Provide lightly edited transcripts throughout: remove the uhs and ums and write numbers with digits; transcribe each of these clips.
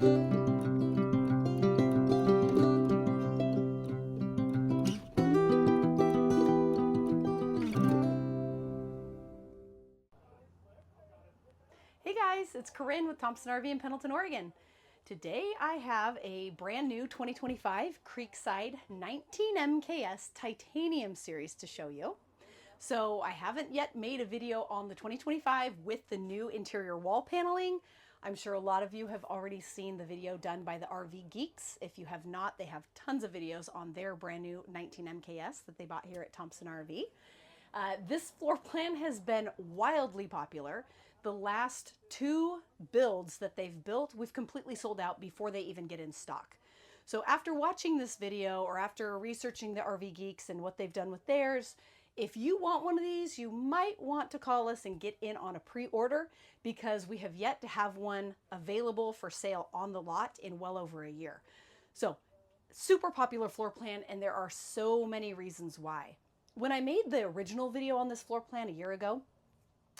Hey guys, it's Corinne with Thompson RV in Pendleton, Oregon. Today I have a brand new 2025 Creekside 19 MKS Titanium series to show you. So I haven't yet made a video on the 2025 with the new interior wall paneling. I'm sure a lot of you have already seen the video done by the RV Geeks. If you have not, they have tons of videos on their brand new 19 MKS that they bought here at Thompson RV. This floor plan has been wildly popular. The last two builds that they've built, we've completely sold out before they even get in stock. So after watching this video or after researching the RV Geeks and what they've done with theirs, if you want one of these, you might want to call us and get in on a pre-order because we have yet to have one available for sale on the lot in well over a year. So super popular floor plan, and there are so many reasons why. When I made the original video on this floor plan a year ago,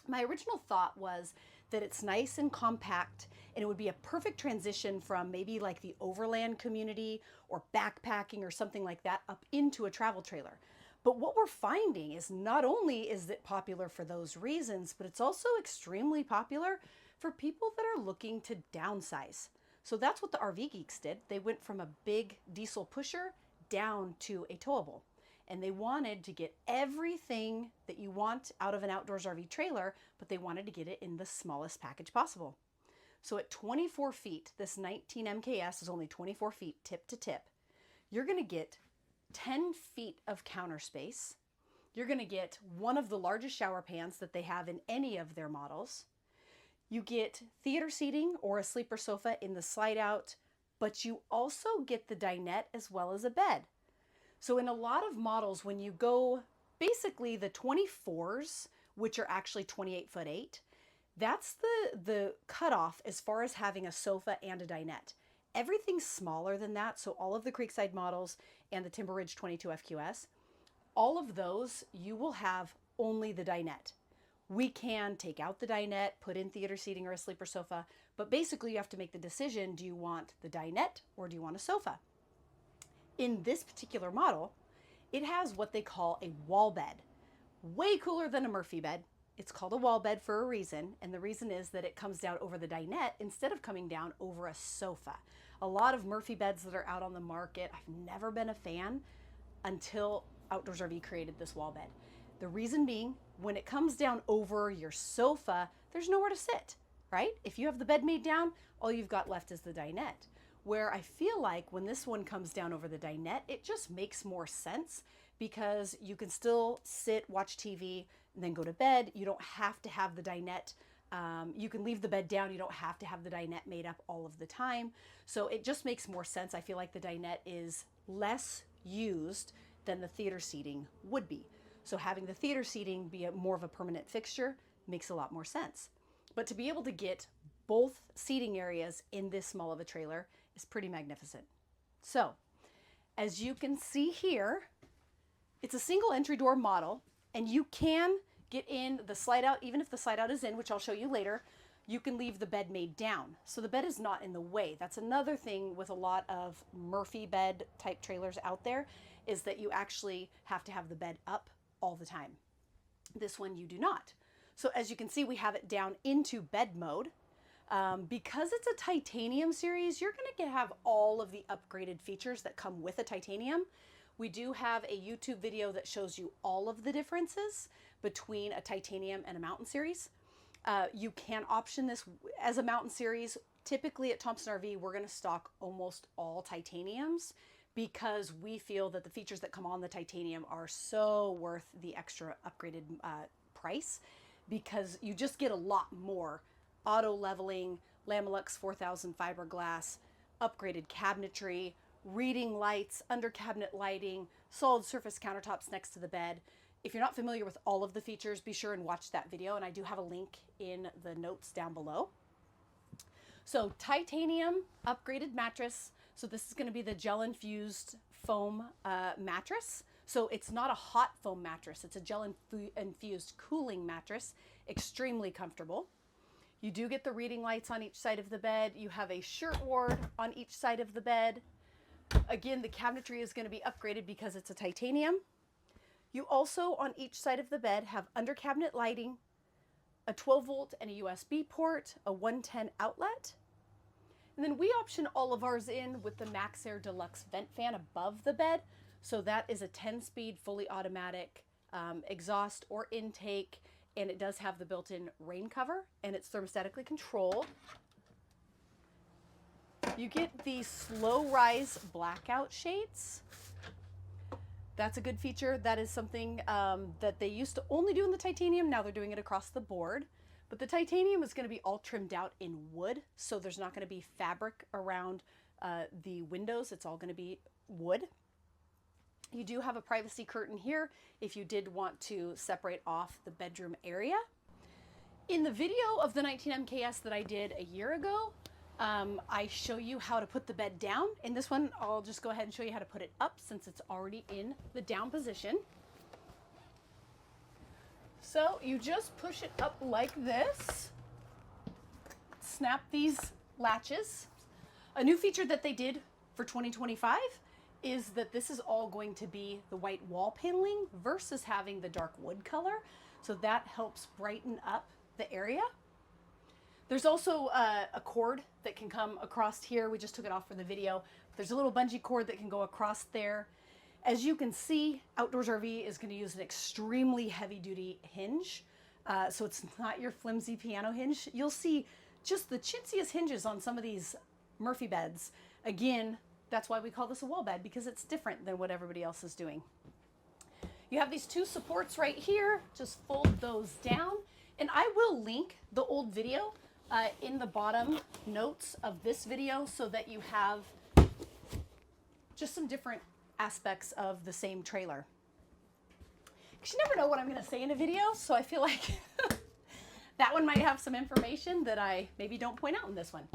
my original thought was that it's nice and compact and it would be a perfect transition from maybe like the overland community or backpacking or something like that up into a travel trailer. But what we're finding is not only is it popular for those reasons, but it's also extremely popular for people that are looking to downsize. So that's what the RV Geeks did. They went from a big diesel pusher down to a towable. And they wanted to get everything that you want out of an outdoors RV trailer, but they wanted to get it in the smallest package possible. So at 24 feet, this 19 MKS is only 24 feet tip to tip. You're gonna get 10 feet of counter space. You're gonna get one of the largest shower pans that they have in any of their models. You get theater seating or a sleeper sofa in the slide out, but you also get the dinette as well as a bed. So in a lot of models, when you go basically the 24s, which are actually 28'8", that's the cutoff as far as having a sofa and a dinette. Everything smaller than that, so all of the Creekside models and the Timber Ridge 22 FQS, all of those, you will have only the dinette. We can take out the dinette, put in theater seating or a sleeper sofa, but basically you have to make the decision, do you want the dinette or do you want a sofa? In this particular model, it has what they call a wall bed. Way cooler than a Murphy bed. It's called a wall bed for a reason, and the reason is that it comes down over the dinette instead of coming down over a sofa. A lot of Murphy beds that are out on the market, I've never been a fan until Outdoors RV created this wall bed. The reason being, when it comes down over your sofa, there's nowhere to sit, right? If you have the bed made down, all you've got left is the dinette. Where I feel like when this one comes down over the dinette, it just makes more sense because you can still sit, watch TV, and then go to bed. You don't have to have the dinette. You can leave the bed down. You don't have to have the dinette made up all of the time. So it just makes more sense. I feel like the dinette is less used than the theater seating would be. So having the theater seating be more of a permanent fixture makes a lot more sense. But to be able to get both seating areas in this small of a trailer is pretty magnificent. So, as you can see here, it's a single entry door model, and you can get in the slide out, even if the slide out is in, which I'll show you later, you can leave the bed made down. So the bed is not in the way. That's another thing with a lot of Murphy bed type trailers out there, is that you actually have to have the bed up all the time. This one you do not. So as you can see, we have it down into bed mode. Because it's a titanium series, you're going to have all of the upgraded features that come with a titanium. We do have a YouTube video that shows you all of the differences between a titanium and a mountain series. You can option this as a mountain series. Typically at Thompson RV, we're going to stock almost all titaniums because we feel that the features that come on the titanium are so worth the extra upgraded price, because you just get a lot more. Auto leveling, Lamilux 4000 fiberglass, upgraded cabinetry, reading lights, under cabinet lighting, solid surface countertops next to the bed. If you're not familiar with all of the features, be sure and watch that video, and I do have a link in the notes down below. So titanium upgraded mattress. So this is going to be the gel infused foam mattress. So it's not a hot foam mattress, it's a gel infused cooling mattress, extremely comfortable. You do get the reading lights on each side of the bed. You have a shirt ward on each side of the bed. Again, the cabinetry is going to be upgraded because it's a titanium. You also, on each side of the bed, have under cabinet lighting, a 12 volt and a USB port, a 110 outlet. And then we option all of ours in with the MaxxAir Deluxe vent fan above the bed. So that is a 10-speed, fully automatic exhaust or intake, and it does have the built-in rain cover, and it's thermostatically controlled. You get the slow rise blackout shades. That's a good feature. That is something that they used to only do in the titanium. Now they're doing it across the board. But the titanium is going to be all trimmed out in wood, so there's not going to be fabric around the windows. It's all going to be wood. You do have a privacy curtain here if you did want to separate off the bedroom area. In the video of the 19MKS that I did a year ago, I show you how to put the bed down. In this one, I'll just go ahead and show you how to put it up since it's already in the down position. So you just push it up like this. Snap these latches. A new feature that they did for 2025 is that this is all going to be the white wall paneling versus having the dark wood color. So that helps brighten up the area. There's also a cord that can come across here. We just took it off for the video. There's a little bungee cord that can go across there. As you can see, Outdoors RV is going to use an extremely heavy-duty hinge. So it's not your flimsy piano hinge. You'll see just the chintziest hinges on some of these Murphy beds. Again, that's why we call this a wall bed, because it's different than what everybody else is doing. You have these two supports right here. Just fold those down. And I will link the old video in the bottom notes of this video so that you have just some different aspects of the same trailer. Because you never know what I'm going to say in a video, so I feel like that one might have some information that I maybe don't point out in this one.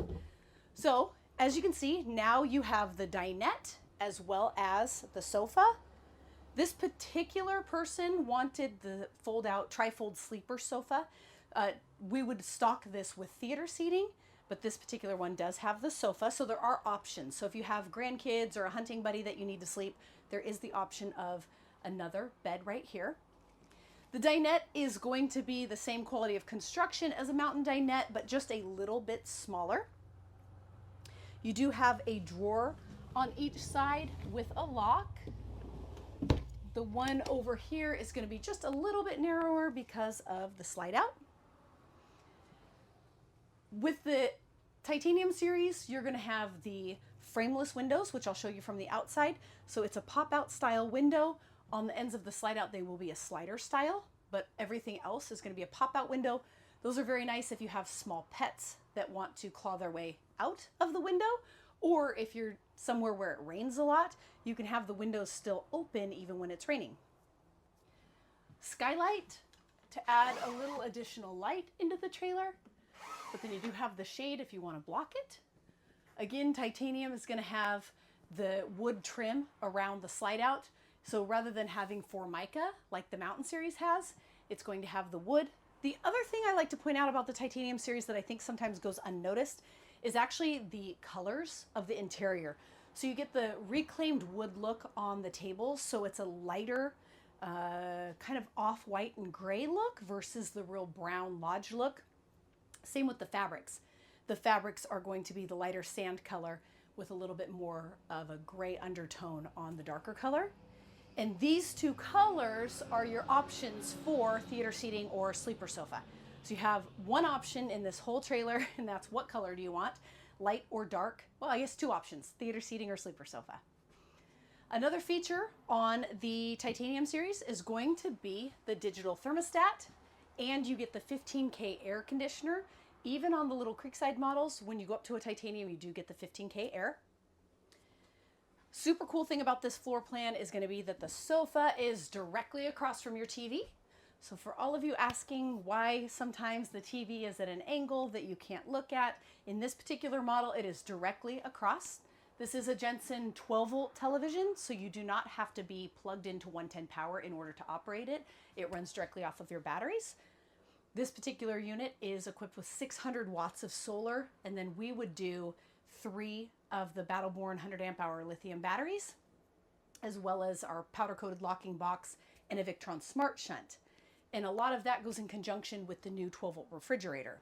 So as you can see, now you have the dinette as well as the sofa. This particular person wanted the fold-out tri-fold sleeper sofa. We would stock this with theater seating, but this particular one does have the sofa, so there are options. So if you have grandkids or a hunting buddy that you need to sleep, there is the option of another bed right here. The dinette is going to be the same quality of construction as a mountain dinette, but just a little bit smaller. You do have a drawer on each side with a lock. The one over here is going to be just a little bit narrower because of the slide out. With the titanium series, you're going to have the frameless windows, which I'll show you from the outside. So it's a pop-out style window. On the ends of the slide out, they will be a slider style, but everything else is going to be a pop-out window. Those are very nice if you have small pets that want to claw their way out of the window, or if you're somewhere where it rains a lot, you can have the windows still open even when it's raining. Skylight to add a little additional light into the trailer, but then you do have the shade if you want to block it. Again, titanium is going to have the wood trim around the slide out. So rather than having Formica like the Mountain series has, it's going to have the wood. The other thing I like to point out about the titanium series that I think sometimes goes unnoticed is actually the colors of the interior. So you get the reclaimed wood look on the tables. So it's a lighter kind of off-white and gray look versus the real brown lodge look. Same with the fabrics. The fabrics are going to be the lighter sand color with a little bit more of a gray undertone on the darker color. And these two colors are your options for theater seating or sleeper sofa. So you have one option in this whole trailer, and that's what color do you want, light or dark? Well, I guess two options, theater seating or sleeper sofa. Another feature on the titanium series is going to be the digital thermostat, and you get the 15K air conditioner. Even on the little Creekside models, when you go up to a titanium, you do get the 15K air. Super cool thing about this floor plan is going to be that the sofa is directly across from your TV. So for all of you asking why sometimes the TV is at an angle that you can't look at, in this particular model, it is directly across. This is a Jensen 12-volt television, so you do not have to be plugged into 110 power in order to operate it. It runs directly off of your batteries. This particular unit is equipped with 600 watts of solar, and then we would do 3 of the Battleborn 100 amp hour lithium batteries, as well as our powder-coated locking box and a Victron Smart Shunt. And a lot of that goes in conjunction with the new 12-volt refrigerator.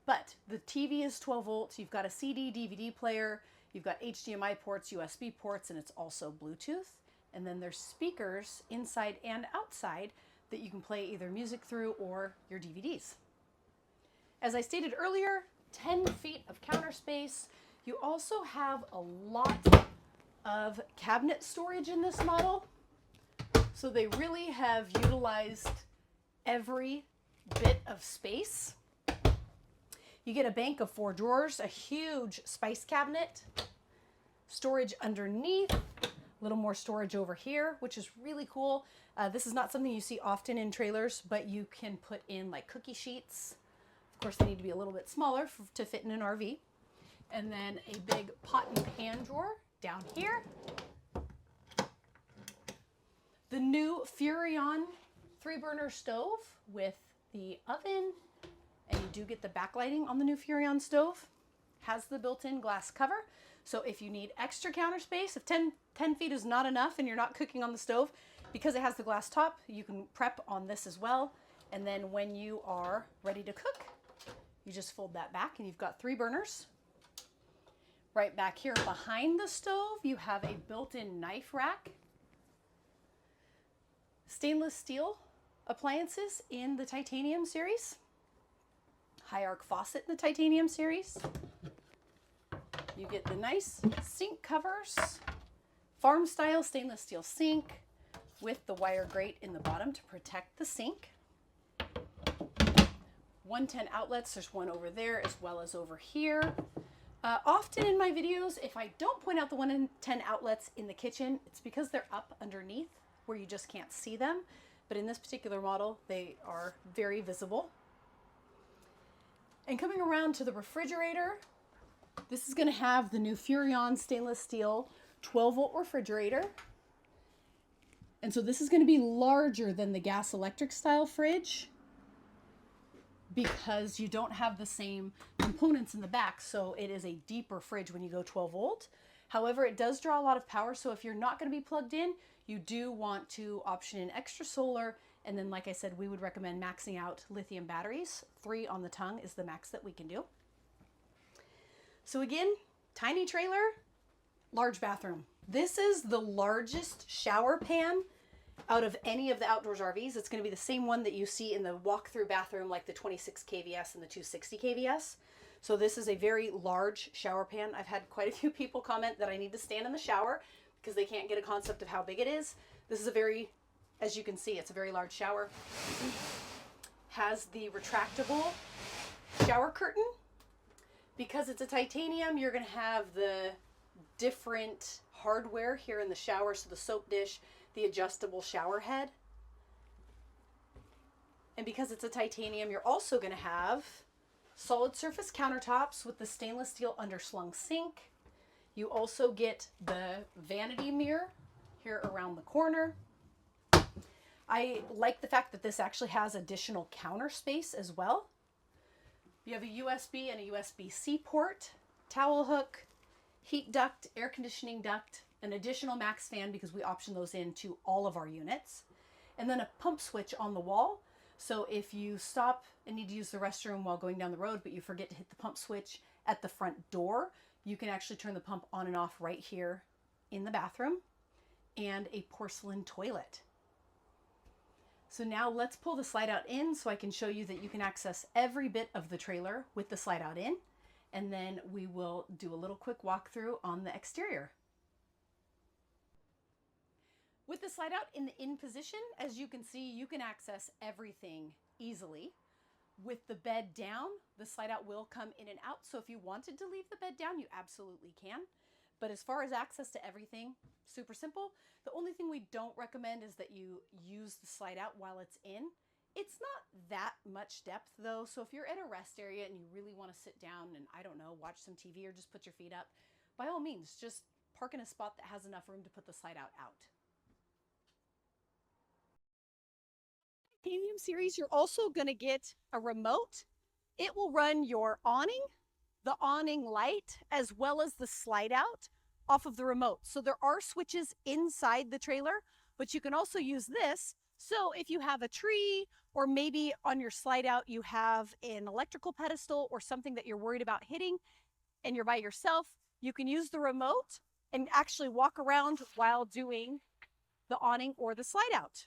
But the TV is 12 volts, you've got a CD, DVD player, you've got HDMI ports, USB ports, and it's also Bluetooth. And then there's speakers inside and outside that you can play either music through or your DVDs. As I stated earlier, 10 feet of counter space. You also have a lot of cabinet storage in this model. So they really have utilized every bit of space. You get a bank of 4 drawers, a huge spice cabinet, storage underneath, a little more storage over here, which is really cool. This is not something you see often in trailers, but you can put in like cookie sheets. Of course, they need to be a little bit smaller to fit in an RV. And then a big pot and pan drawer down here. The new Furrion 3-burner stove with the oven, and you do get the backlighting on the new Furrion stove. Has the built-in glass cover. So if you need extra counter space, if 10 feet is not enough and you're not cooking on the stove, because it has the glass top, you can prep on this as well. And then when you are ready to cook, you just fold that back and you've got 3 burners. Right back here behind the stove, you have a built-in knife rack. Stainless steel appliances in the titanium series. High arc faucet in the titanium series. You get the nice sink covers, farm style stainless steel sink with the wire grate in the bottom to protect the sink. 110 outlets, there's one over there as well as over here. Often in my videos, if I don't point out the 110 outlets in the kitchen, it's because they're up underneath where you just can't see them. But in this particular model, they are very visible. And coming around to the refrigerator, this is going to have the new Furrion stainless steel 12-volt refrigerator. And so this is going to be larger than the gas electric style fridge because you don't have the same components in the back. So it is a deeper fridge when you go 12 volt. However, it does draw a lot of power. So if you're not going to be plugged in, you do want to option in extra solar. And then, like I said, we would recommend maxing out lithium batteries. 3 on the tongue is the max that we can do. So again, tiny trailer, large bathroom. This is the largest shower pan out of any of the outdoors RVs. It's going to be the same one that you see in the walk-through bathroom, like the 26 kVS and the 260 kVS. So this is a very large shower pan. I've had quite a few people comment that I need to stand in the shower because they can't get a concept of how big it is. This is a very, as you can see, it's a very large shower. Has the retractable shower curtain. Because it's a titanium, you're going to have the different hardware here in the shower. So the soap dish, the adjustable shower head. And because it's a titanium, you're also going to have solid surface countertops with the stainless steel underslung sink. You also get the vanity mirror here around the corner. I like the fact that this actually has additional counter space as well. You have a USB and a USB-C port, towel hook, heat duct, air conditioning duct, an additional max fan because we option those into all of our units, and then a pump switch on the wall. So if you stop and need to use the restroom while going down the road, but you forget to hit the pump switch at the front door, you can actually turn the pump on and off right here in the bathroom, and a porcelain toilet. So now let's pull the slide out in so I can show you that you can access every bit of the trailer with the slide out in, and then we will do a little quick walkthrough on the exterior. With the slide out in the in position, as you can see, you can access everything easily. With the bed down, the slide out will come in and out. So if you wanted to leave the bed down, you absolutely can. But as far as access to everything, super simple. The only thing we don't recommend is that you use the slide out while it's in. It's not that much depth though. So if you're at a rest area and you really want to sit down and, I don't know, watch some TV or just put your feet up, by all means, just park in a spot that has enough room to put the slide out. Titanium series, you're also going to get a remote. It will run your awning, the awning light, as well as the slide out off of the remote. So there are switches inside the trailer, but you can also use this. So if you have a tree, or maybe on your slide out you have an electrical pedestal or something that you're worried about hitting and you're by yourself, you can use the remote and actually walk around while doing the awning or the slide out.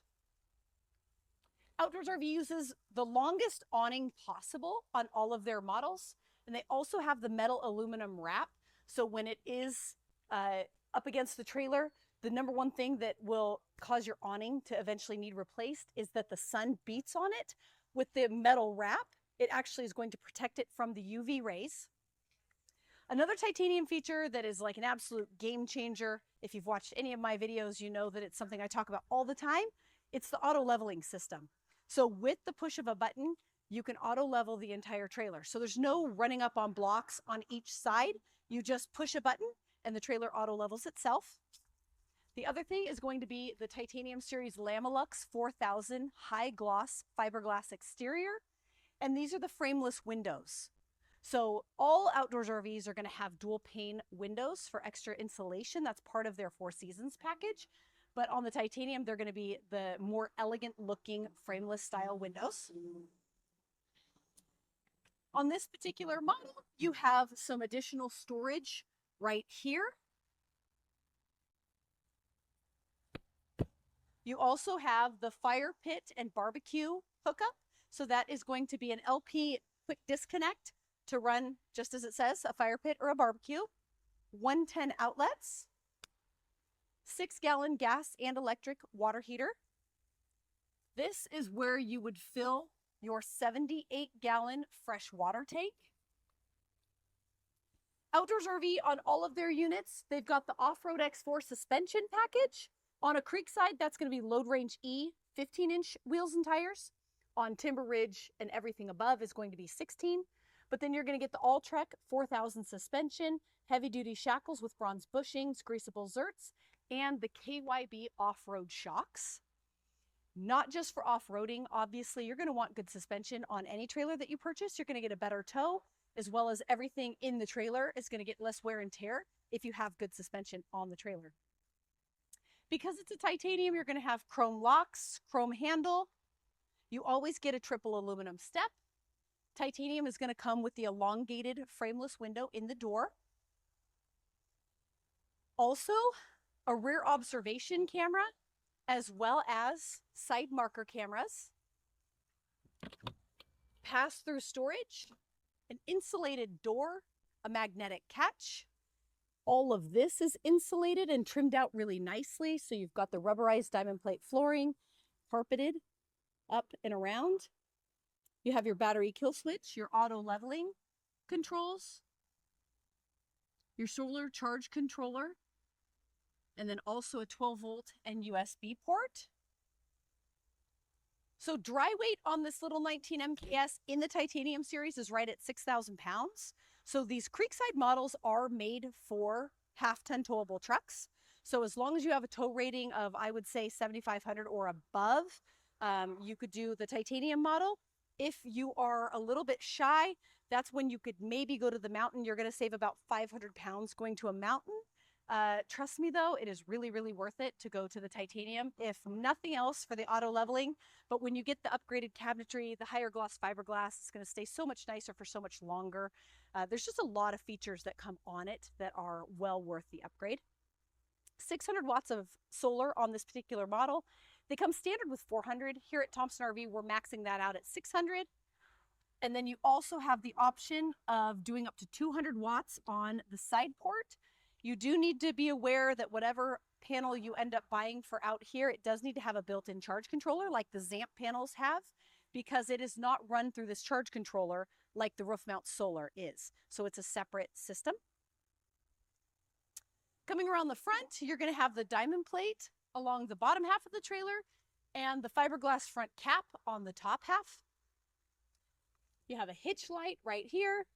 Outdoors RV uses the longest awning possible on all of their models, and they also have the metal aluminum wrap. So when it is up against the trailer, the number one thing that will cause your awning to eventually need replaced is that the sun beats on it. With the metal wrap, it actually is going to protect it from the UV rays. Another titanium feature that is like an absolute game changer, if you've watched any of my videos, you know that it's something I talk about all the time. It's the auto leveling system. So with the push of a button, you can auto level the entire trailer. So there's no running up on blocks on each side. You just push a button and the trailer auto levels itself. The other thing is going to be the Titanium Series Lamelux 4000 high gloss fiberglass exterior. And these are the frameless windows. So all outdoors RVs are going to have dual pane windows for extra insulation. That's part of their Four Seasons package. But on the Titanium, they're going to be the more elegant looking frameless style windows. On this particular model, you have some additional storage right here. You also have the fire pit and barbecue hookup. So that is going to be an LP quick disconnect to run, just as it says, a fire pit or a barbecue. 110 outlets. 6-gallon gas and electric water heater. This is where you would fill your 78-gallon fresh water tank. Outdoors RV, on all of their units, they've got the Off-Road X4 suspension package. On a Creekside, that's going to be Load Range E 15-inch wheels and tires. On Timber Ridge and everything above is going to be 16. But then you're going to get the All-Trek 4000 suspension, heavy-duty shackles with bronze bushings, greasable zerts, and the KYB off-road shocks. Not just for off-roading, obviously you're going to want good suspension on any trailer that you purchase. You're going to get a better tow, as well as everything in the trailer is going to get less wear and tear if you have good suspension on the trailer. Because it's a titanium, you're going to have chrome locks, chrome handle. You always get a triple aluminum step. Titanium is going to come with the elongated frameless window in the door. Also, a rear observation camera, as well as side marker cameras, pass-through storage, an insulated door, a magnetic catch. All of this is insulated and trimmed out really nicely. So you've got the rubberized diamond plate flooring, carpeted up and around. You have your battery kill switch, your auto leveling controls, your solar charge controller, and then also a 12-volt and USB port. So dry weight on this little 19 MKS in the Titanium series is right at 6,000 pounds. So these Creekside models are made for half-ton towable trucks. So as long as you have a tow rating of, I would say, 7,500 or above, you could do the Titanium model. If you are a little bit shy, that's when you could maybe go to the mountain. You're going to save about 500 pounds going to a mountain. Trust me though, it is really, really worth it to go to the Titanium, if nothing else for the auto leveling. But when you get the upgraded cabinetry, the higher gloss fiberglass, it's going to stay so much nicer for so much longer. There's just a lot of features that come on it that are well worth the upgrade. 600 watts of solar on this particular model. They come standard with 400. Here at Thompson RV, we're maxing that out at 600. And then you also have the option of doing up to 200 watts on the side port. You do need to be aware that whatever panel you end up buying for out here, it does need to have a built-in charge controller like the ZAMP panels have, because it is not run through this charge controller like the roof mount solar is. So it's a separate system. Coming around the front, you're going to have the diamond plate along the bottom half of the trailer and the fiberglass front cap on the top half. You have a hitch light right here.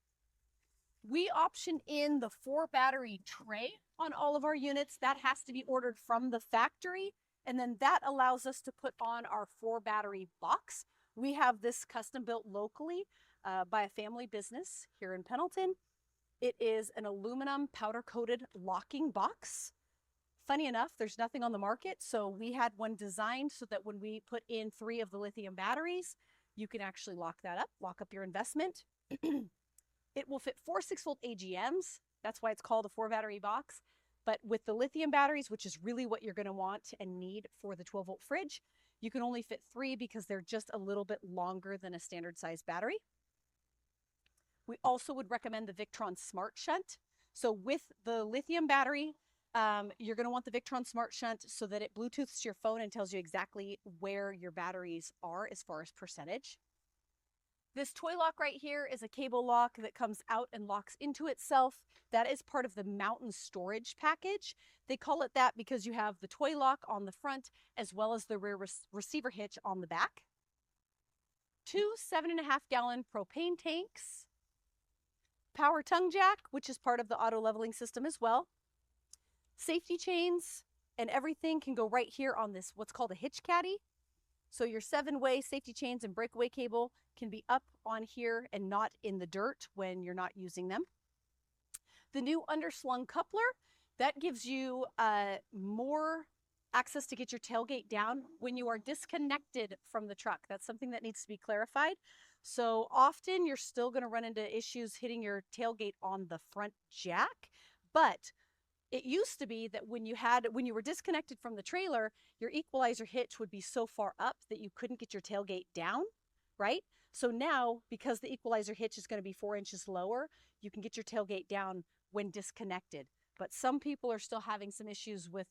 We option in the 4-battery tray on all of our units. That has to be ordered from the factory, And then that allows us to put on our 4-battery box. We have this custom built locally by a family business here in Pendleton. It is an aluminum powder coated locking box. Funny enough, there's nothing on the market, so we had one designed so that when we put in 3 of the lithium batteries, you can actually lock that up, lock up your investment. It will fit 4 6-volt AGMs. That's why it's called a 4-battery box. But with the lithium batteries, which is really what you're going to want and need for the 12-volt fridge, you can only fit 3 because they're just a little bit longer than a standard size battery. We also would recommend the Victron Smart Shunt. So with the lithium battery, you're going to want the Victron Smart Shunt so that it Bluetooths to your phone and tells you exactly where your batteries are as far as percentage. This toy lock right here is a cable lock that comes out and locks into itself. That is part of the mountain storage package. They call it that because you have the toy lock on the front as well as the rear receiver hitch on the back. 2 7.5-gallon propane tanks. Power tongue jack, which is part of the auto leveling system as well. Safety chains and everything can go right here on this, what's called a hitch caddy. So your 7-way safety chains and breakaway cable can be up on here and not in the dirt when you're not using them. The new underslung coupler, that gives you more access to get your tailgate down when you are disconnected from the truck. That's something that needs to be clarified. So often you're still going to run into issues hitting your tailgate on the front jack, but it used to be that when you were disconnected from the trailer, your equalizer hitch would be so far up that you couldn't get your tailgate down, right? So now, because the equalizer hitch is going to be 4 inches lower, you can get your tailgate down when disconnected. But some people are still having some issues with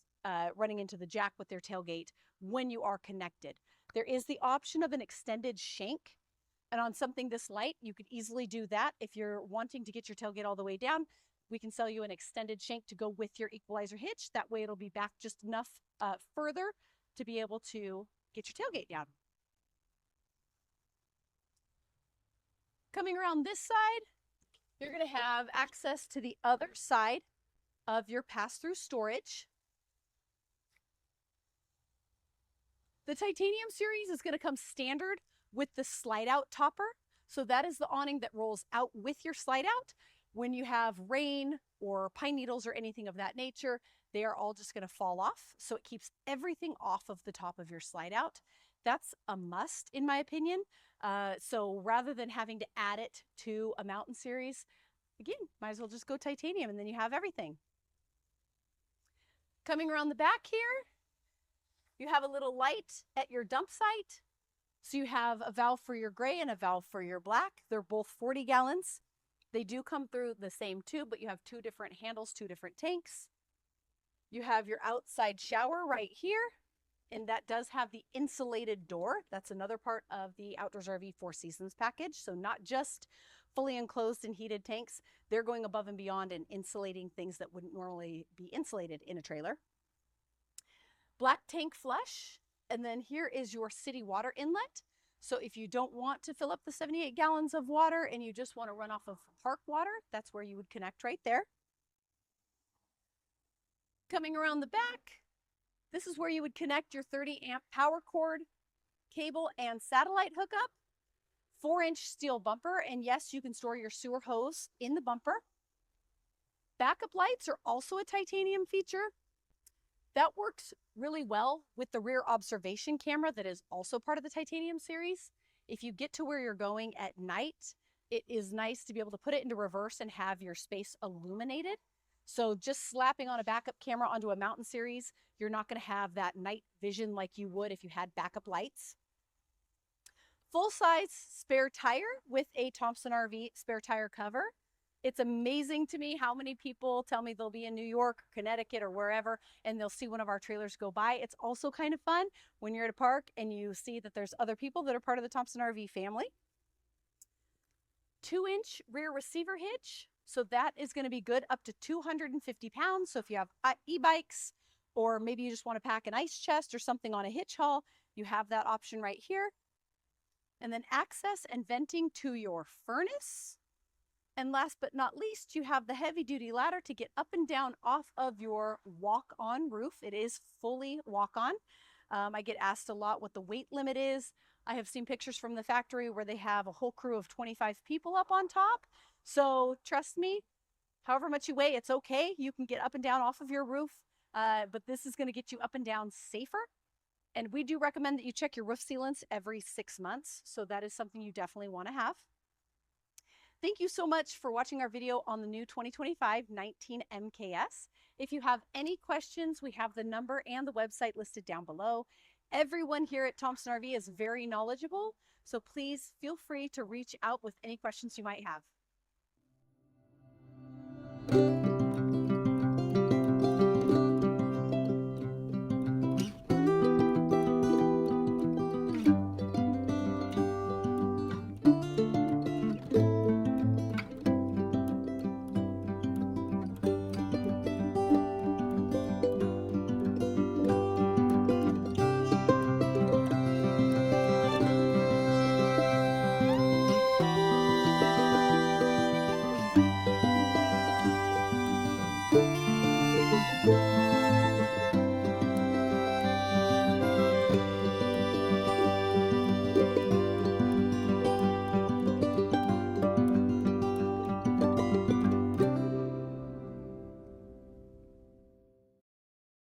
running into the jack with their tailgate when you are connected. There is the option of an extended shank. And on something this light, you could easily do that. If you're wanting to get your tailgate all the way down, we can sell you an extended shank to go with your equalizer hitch. That way it'll be back just enough further to be able to get your tailgate down. Coming around this side, you're going to have access to the other side of your pass-through storage. The titanium series is going to come standard with the slide-out topper. So that is the awning that rolls out with your slide-out. When you have rain or pine needles or anything of that nature, they are all just going to fall off. So it keeps everything off of the top of your slide-out. That's a must, in my opinion. So rather than having to add it to a mountain series, again, might as well just go titanium and then you have everything. Coming around the back here, you have a little light at your dump site. So you have a valve for your gray and a valve for your black. They're both 40 gallons. They do come through the same tube, but you have 2 different handles, 2 different tanks. You have your outside shower right here, and that does have the insulated door. That's another part of the Outdoors RV 4 Seasons package. So not just fully enclosed and heated tanks, they're going above and beyond and insulating things that wouldn't normally be insulated in a trailer. Black tank flush, and then here is your city water inlet. So if you don't want to fill up the 78 gallons of water and you just want to run off of park water, that's where you would connect right there. Coming around the back, this is where you would connect your 30-amp power cord, cable, and satellite hookup. 4-inch steel bumper, and yes, you can store your sewer hose in the bumper. Backup lights are also a titanium feature. That works really well with the rear observation camera that is also part of the titanium series. If you get to where you're going at night, it is nice to be able to put it into reverse and have your space illuminated. So just slapping on a backup camera onto a mountain series, you're not going to have that night vision like you would if you had backup lights. Full-size spare tire with a Thompson RV spare tire cover. It's amazing to me how many people tell me they'll be in New York, Connecticut, or wherever, and they'll see one of our trailers go by. It's also kind of fun when you're at a park and you see that there's other people that are part of the Thompson RV family. 2-inch rear receiver hitch. So that is going to be good up to 250 pounds. So if you have e-bikes, or maybe you just want to pack an ice chest or something on a hitch haul, you have that option right here. And then access and venting to your furnace. And last but not least, you have the heavy duty ladder to get up and down off of your walk-on roof. It is fully walk-on. I get asked a lot what the weight limit is. I have seen pictures from the factory where they have a whole crew of 25 people up on top. So trust me, however much you weigh, it's okay. You can get up and down off of your roof, but this is going to get you up and down safer. And we do recommend that you check your roof sealants every 6 months. So that is something you definitely want to have. Thank you so much for watching our video on the new 2025 19 MKS. If you have any questions, we have the number and the website listed down below. Everyone here at Thompson RV is very knowledgeable, so please feel free to reach out with any questions you might have.